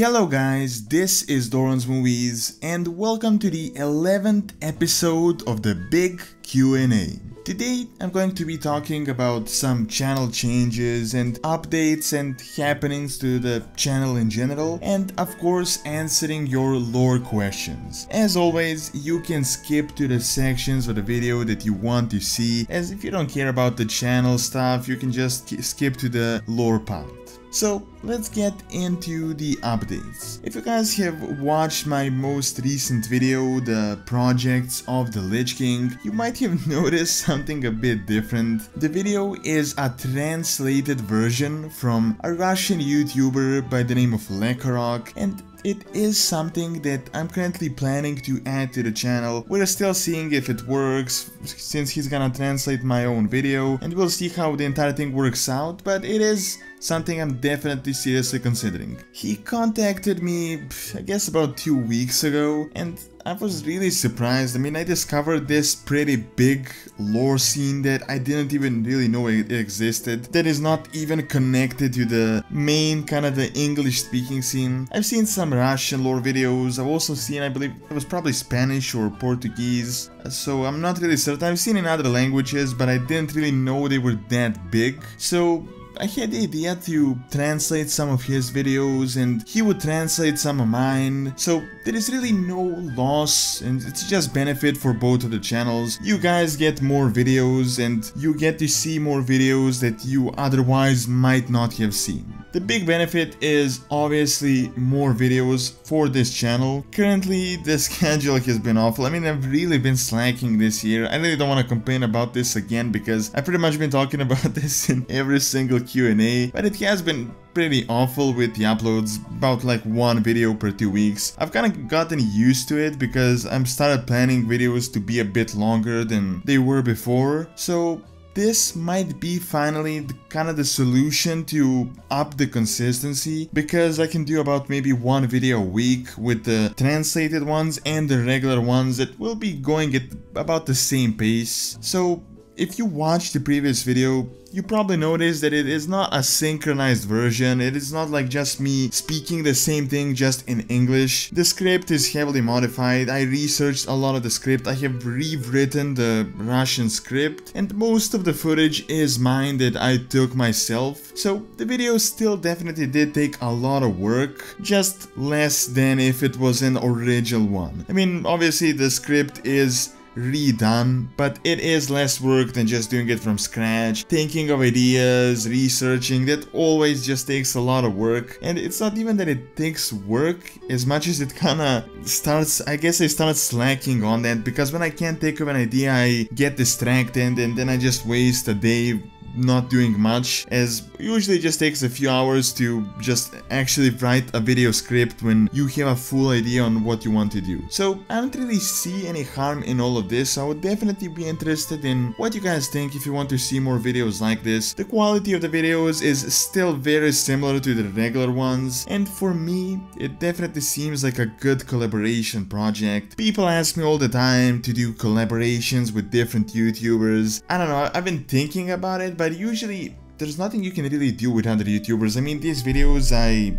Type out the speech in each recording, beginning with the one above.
Hello guys, this is Doronsmovies and welcome to the 11th episode of the Big Q&A. Today I'm going to be talking about some channel changes and updates and happenings to the channel in general, and of course answering your lore questions. As always, you can skip to the sections of the video that you want to see, as if you don't care about the channel stuff, you can just skip to the lore part. So let's get into the updates. If you guys have watched my most recent video, the projects of the Lich King, you might have noticed something a bit different. The video is a translated version from a Russian YouTuber by the name of Lekarok, and it is something that I'm currently planning to add to the channel. We're still seeing if it works, since he's gonna translate my own video, and we'll see how the entire thing works out, but it is something I'm definitely seriously considering. He contacted me, I guess about 2 weeks ago, and I was really surprised. I mean, I discovered this pretty big lore scene that I didn't even really know it existed, that is not even connected to the main kind of the English speaking scene. I've seen some Russian lore videos, I've also seen, I believe it was probably Spanish or Portuguese, so I'm not really certain. I've seen in other languages, but I didn't really know they were that big. So I had the idea to translate some of his videos and he would translate some of mine, so there is really no loss and it's just benefit for both of the channels. You guys get more videos and you get to see more videos that you otherwise might not have seen. The big benefit is obviously more videos for this channel. Currently the schedule has been awful. I mean, I've really been slacking this year. I really don't want to complain about this again because I've pretty much been talking about this in every single Q&A, but it has been pretty awful with the uploads, about like one video per 2 weeks. I've kind of gotten used to it because I'm started planning videos to be a bit longer than they were before, so this might be finally the solution to up the consistency, because I can do about maybe one video a week with the translated ones and the regular ones that will be going at about the same pace. So if you watched the previous video, you probably noticed that it is not a synchronized version. It is not like just me speaking the same thing just in English. The script is heavily modified. I researched a lot of the script. I have rewritten the Russian script, and most of the footage is mine that I took myself. So the video still definitely did take a lot of work, just less than if it was an original one. I mean, obviously the script is redone, but it is less work than just doing it from scratch, thinking of ideas, researching. That always just takes a lot of work, and it's not even that it takes work as much as it kinda starts, I guess I start slacking on that, because when I can't think of an idea I get distracted and then I just waste a day not doing much, as usually it just takes a few hours to just actually write a video script when you have a full idea on what you want to do. So I don't really see any harm in all of this. I would definitely be interested in what you guys think if you want to see more videos like this. The quality of the videos is still very similar to the regular ones, and for me it definitely seems like a good collaboration project. People ask me all the time to do collaborations with different YouTubers. I don't know, I've been thinking about it, but usually there's nothing you can really do with other YouTubers. I mean, these videos, I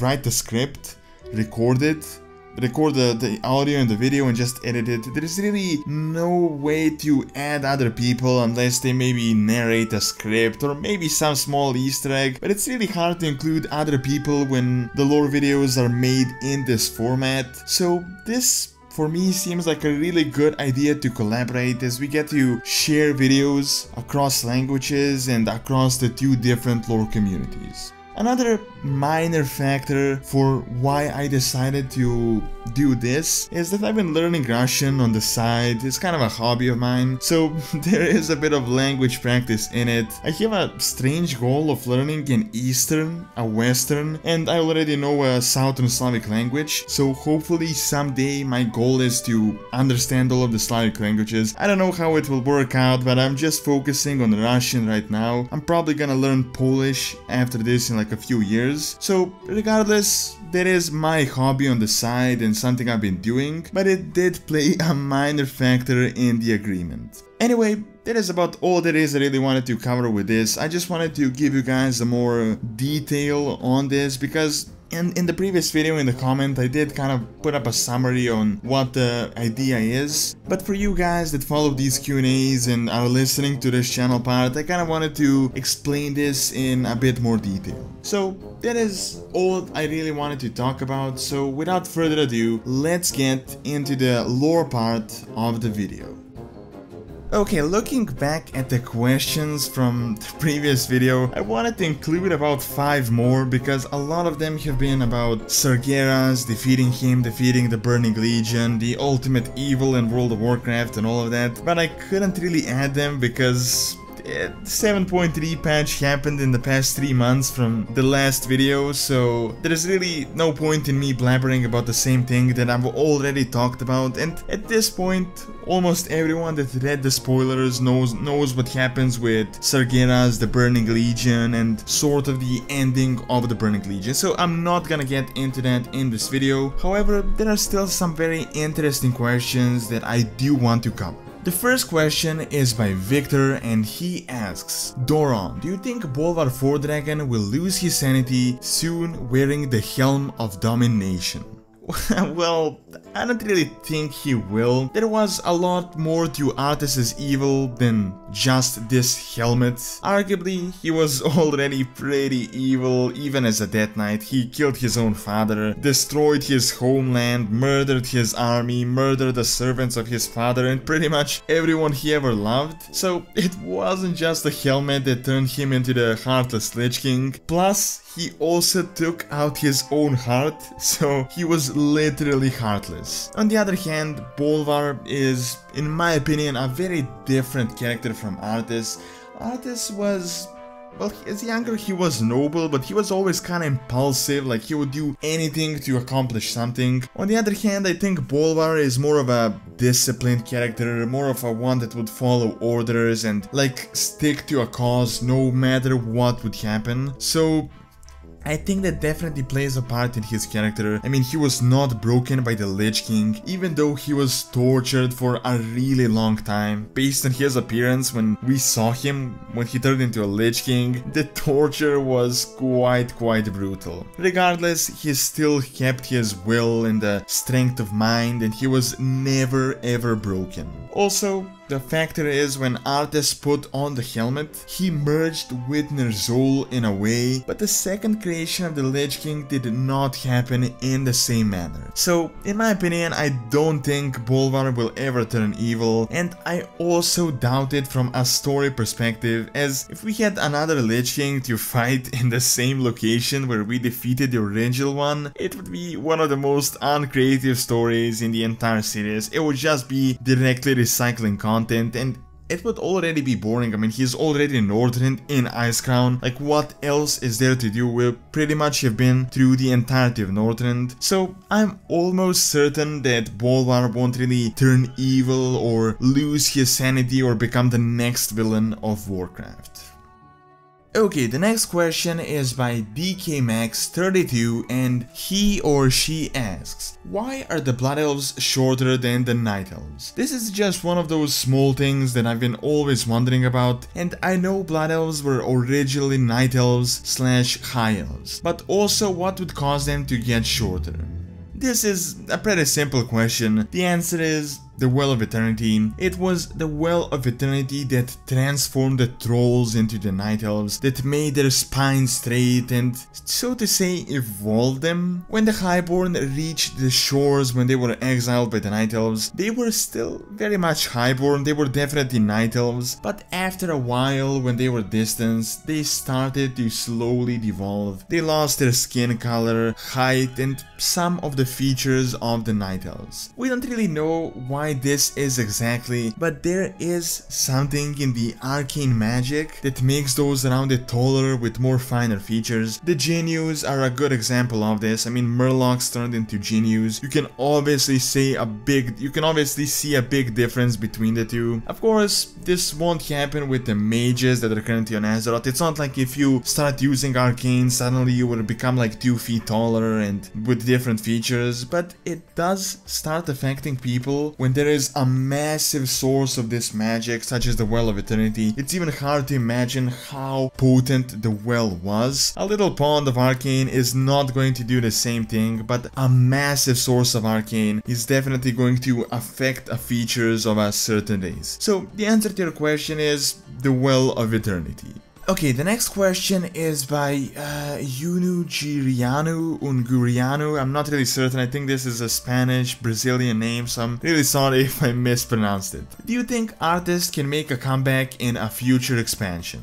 write the script, record the audio and the video and just edit it. There's really no way to add other people unless they maybe narrate a script or maybe some small Easter egg, but it's really hard to include other people when the lore videos are made in this format. So this for me seems like a really good idea to collaborate, as we get to share videos across languages and across the two different lore communities. Another minor factor for why I decided to do this is that I've been learning Russian on the side. It's kind of a hobby of mine, so there is a bit of language practice in it. I have a strange goal of learning an Eastern, a Western, and I already know a Southern Slavic language, so hopefully someday my goal is to understand all of the Slavic languages. I don't know how it will work out, but I'm just focusing on Russian right now. I'm probably gonna learn Polish after this in like a few years. So regardless, that is my hobby on the side and something I've been doing, but it did play a minor factor in the agreement. Anyway, that is about all there is I really wanted to cover with this. I just wanted to give you guys a more detail on this because And in the previous video in the comment I did kind of put up a summary on what the idea is, but for you guys that follow these Q&As and are listening to this channel part, I kind of wanted to explain this in a bit more detail. So that is all I really wanted to talk about, so without further ado, let's get into the lore part of the video. Okay, looking back at the questions from the previous video, I wanted to include about 5 more because a lot of them have been about Sargeras, defeating him, defeating the Burning Legion, the ultimate evil in World of Warcraft and all of that, but I couldn't really add them because 7.3 patch happened in the past 3 months from the last video, so there's really no point in me blabbering about the same thing that I've already talked about, and at this point almost everyone that read the spoilers knows what happens with Sargeras, the Burning Legion, and sort of the ending of the Burning Legion, so I'm not gonna get into that in this video. However, there are still some very interesting questions that I do want to cover. The first question is by Victor and he asks, Doron, do you think Bolvar 4 Dragon will lose his sanity soon wearing the Helm of Domination? Well, I don't really think he will. There was a lot more to Arthas' evil than just this helmet. Arguably, he was already pretty evil even as a Death Knight. He killed his own father, destroyed his homeland, murdered his army, murdered the servants of his father, and pretty much everyone he ever loved. So it wasn't just the helmet that turned him into the Heartless Lich King. Plus, he also took out his own heart, so he was literally heartless. On the other hand, Bolvar is, in my opinion, a very different character from Arthas. Arthas was, well, as younger he was noble, but he was always kind of impulsive, like he would do anything to accomplish something. On the other hand, I think Bolvar is more of a disciplined character, more of a one that would follow orders and like stick to a cause no matter what would happen. So I think that definitely plays a part in his character. I mean, he was not broken by the Lich King, even though he was tortured for a really long time. Based on his appearance when we saw him, when he turned into a Lich King, the torture was quite brutal. Regardless, he still kept his will and the strength of mind, and he was never ever broken. Also, the factor is when Arthas put on the helmet, he merged with Ner'zhul in a way, but the second creation of the Lich King did not happen in the same manner. So, in my opinion, I don't think Bolvar will ever turn evil, and I also doubt it from a story perspective, as if we had another Lich King to fight in the same location where we defeated the original one, it would be one of the most uncreative stories in the entire series. It would just be directly recycling content, and it would already be boring. I mean, he's already Northrend in Icecrown. Like, what else is there to do? We'll pretty much have been through the entirety of Northrend. So I'm almost certain that Bolvar won't really turn evil or lose his sanity or become the next villain of Warcraft. Okay, the next question is by DKMax32 and he or she asks, why are the Blood Elves shorter than the Night Elves? This is just one of those small things that I've been always wondering about, and I know Blood Elves were originally Night Elves / High Elves, but also what would cause them to get shorter? This is a pretty simple question. The answer is the Well of Eternity. It was the Well of Eternity that transformed the trolls into the Night Elves, that made their spines straight and, so to say, evolved them. When the Highborn reached the shores when they were exiled by the Night Elves, they were still very much Highborn, they were definitely Night Elves, but after a while, when they were distanced, they started to slowly devolve. They lost their skin color, height, and some of the features of the Night Elves. We don't really know why this is exactly, but there is something in the arcane magic that makes those around it taller with more finer features. The Genius are a good example of this. I mean, Murlocs turned into Genius. You can obviously see a big difference between the two. Of course, this won't happen with the mages that are currently on Azeroth. It's not like if you start using arcane, suddenly you will become like 2 feet taller and with different features, but it does start affecting people when there is a massive source of this magic, such as the Well of Eternity, it's even hard to imagine how potent the well was. A little pond of arcane is not going to do the same thing, but a massive source of arcane is definitely going to affect the features of a certain race. So the answer to your question is the Well of Eternity. Okay, the next question is by Unguriano. I'm not really certain. I think this is a Spanish, Brazilian name, so I'm really sorry if I mispronounced it. Do you think Arthas can make a comeback in a future expansion?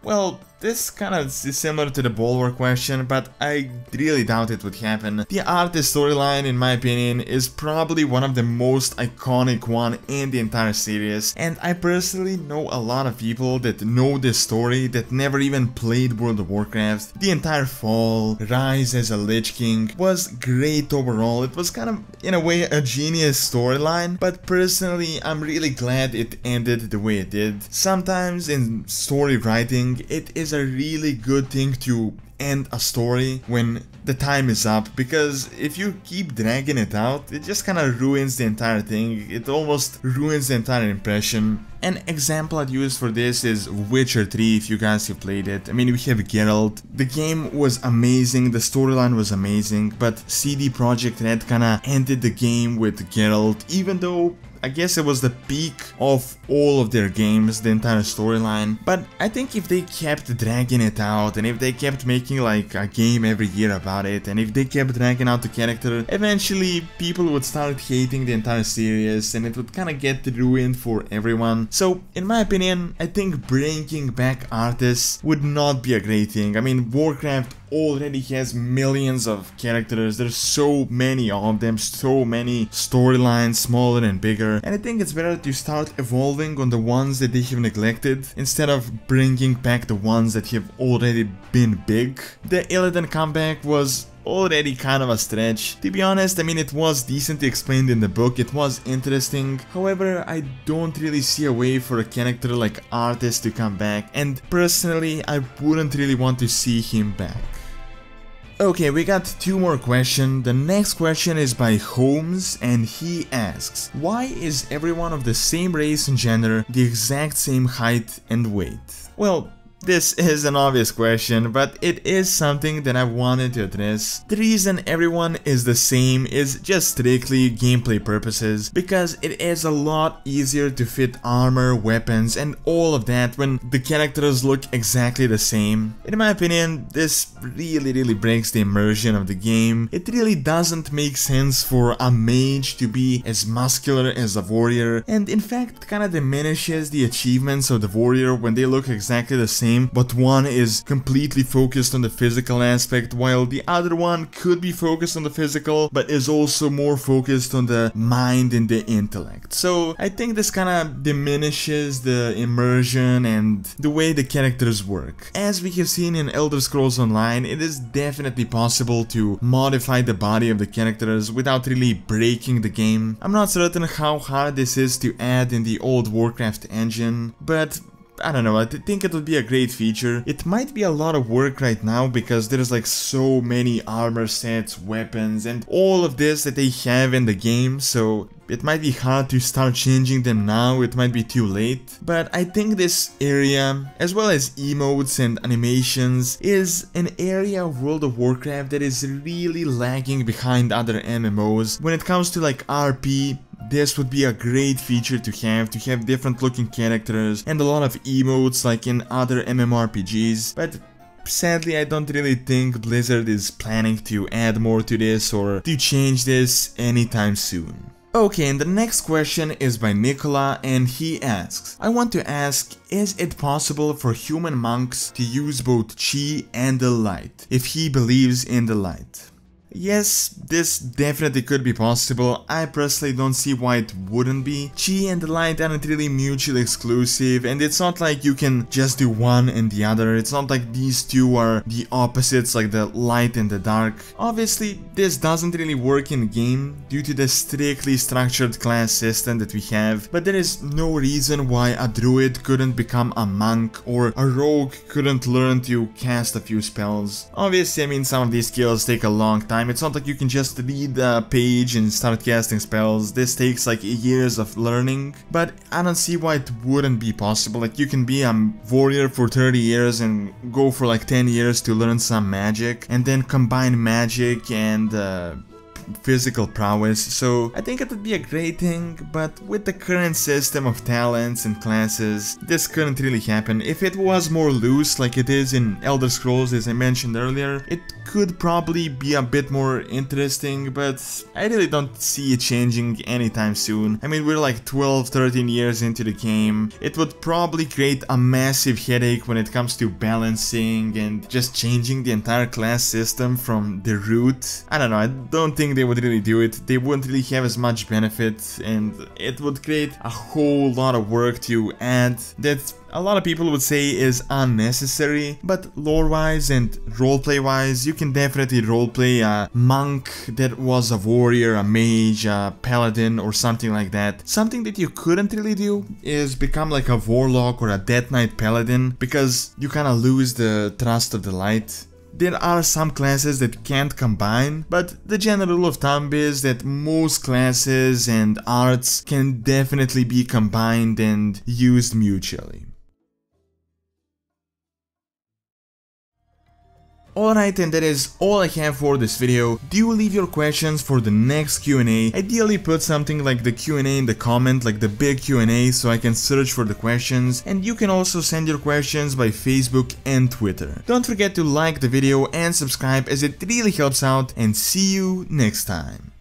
Well, this kind of is similar to the Bolvar question, but I really doubt it would happen. The Arthas storyline, in my opinion, is probably one of the most iconic one in the entire series, and I personally know a lot of people that know this story that never even played World of Warcraft. The entire fall, rise as a Lich King was great overall. It was kind of, in a way, a genius storyline, but personally, I'm really glad it ended the way it did. Sometimes in story writing, it is a really good thing to end a story when the time is up, because if you keep dragging it out, it just kind of ruins the entire thing. It almost ruins the entire impression. An example I'd use for this is Witcher 3, if you guys have played it. I mean, we have Geralt. The game was amazing, the storyline was amazing, but CD Projekt Red kinda ended the game with Geralt, even though I guess it was the peak of all of their games, the entire storyline. But I think if they kept dragging it out, and if they kept making like a game every year about it, and if they kept dragging out the character, eventually people would start hating the entire series, and it would kind of get ruined for everyone. So in my opinion, I think bringing back Arthas would not be a great thing. I mean, Warcraft already has millions of characters, there's so many of them, so many storylines, smaller and bigger, and I think it's better to start evolving on the ones that they have neglected, instead of bringing back the ones that have already been big. The Illidan comeback was already kind of a stretch. To be honest, I mean, it was decently explained in the book, it was interesting. However, I don't really see a way for a character like Arthas to come back, and personally, I wouldn't really want to see him back. Okay, we got two more questions. The next question is by Holmes, and he asks, why is everyone of the same race and gender the exact same height and weight? Well, this is an obvious question, but it is something that I wanted to address. The reason everyone is the same is just strictly gameplay purposes, because it is a lot easier to fit armor, weapons, and all of that when the characters look exactly the same. In my opinion, this really breaks the immersion of the game. It really doesn't make sense for a mage to be as muscular as a warrior, and in fact kinda diminishes the achievements of the warrior when they look exactly the same, but one is completely focused on the physical aspect, while the other one could be focused on the physical, but is also more focused on the mind and the intellect. So I think this kinda diminishes the immersion and the way the characters work. As we have seen in Elder Scrolls Online, it is definitely possible to modify the body of the characters without really breaking the game. I'm not certain how hard this is to add in the old Warcraft engine, but I don't know, I think it would be a great feature. It might be a lot of work right now because there's like so many armor sets, weapons, and all of this that they have in the game, so it might be hard to start changing them now, it might be too late. But I think this area, as well as emotes and animations, is an area of World of Warcraft that is really lagging behind other MMOs. When it comes to like RP, this would be a great feature to have different looking characters and a lot of emotes like in other MMORPGs, but sadly I don't really think Blizzard is planning to add more to this or to change this anytime soon. Okay, and the next question is by Nicola, and he asks, I want to ask, is it possible for human monks to use both Chi and the light, if he believes in the light? Yes, this definitely could be possible. I personally don't see why it wouldn't be. Chi and the light aren't really mutually exclusive, and it's not like you can just do one and the other. It's not like these two are the opposites, like the light and the dark. Obviously, this doesn't really work in game due to the strictly structured class system that we have, but there is no reason why a druid couldn't become a monk or a rogue couldn't learn to cast a few spells. Obviously, I mean, some of these skills take a long time time. It's not like you can just read a page and start casting spells. This takes like years of learning, but I don't see why it wouldn't be possible. Like, you can be a warrior for 30 years and go for like 10 years to learn some magic, and then combine magic and physical prowess. So I think it would be a great thing, but with the current system of talents and classes, this couldn't really happen. If it was more loose like it is in Elder Scrolls, as I mentioned earlier, it could probably be a bit more interesting, but I really don't see it changing anytime soon. I mean, we're like 12-13 years into the game. It would probably create a massive headache when it comes to balancing and just changing the entire class system from the root. I don't know, I don't think they would really do it. They wouldn't really have as much benefit, and it would create a whole lot of work to add that a lot of people would say is unnecessary. But lore-wise and roleplay-wise, you can definitely roleplay a monk that was a warrior, a mage, a paladin, or something like that. Something that you couldn't really do is become like a warlock or a death knight paladin, because you kind of lose the trust of the light. There are some classes that can't combine, but the general rule of thumb is that most classes and arts can definitely be combined and used mutually. Alright, and that is all I have for this video. Do leave your questions for the next Q&A. Ideally put something like the Q&A in the comment, like the big Q&A, so I can search for the questions. And you can also send your questions by Facebook and Twitter. Don't forget to like the video and subscribe, as it really helps out, and see you next time.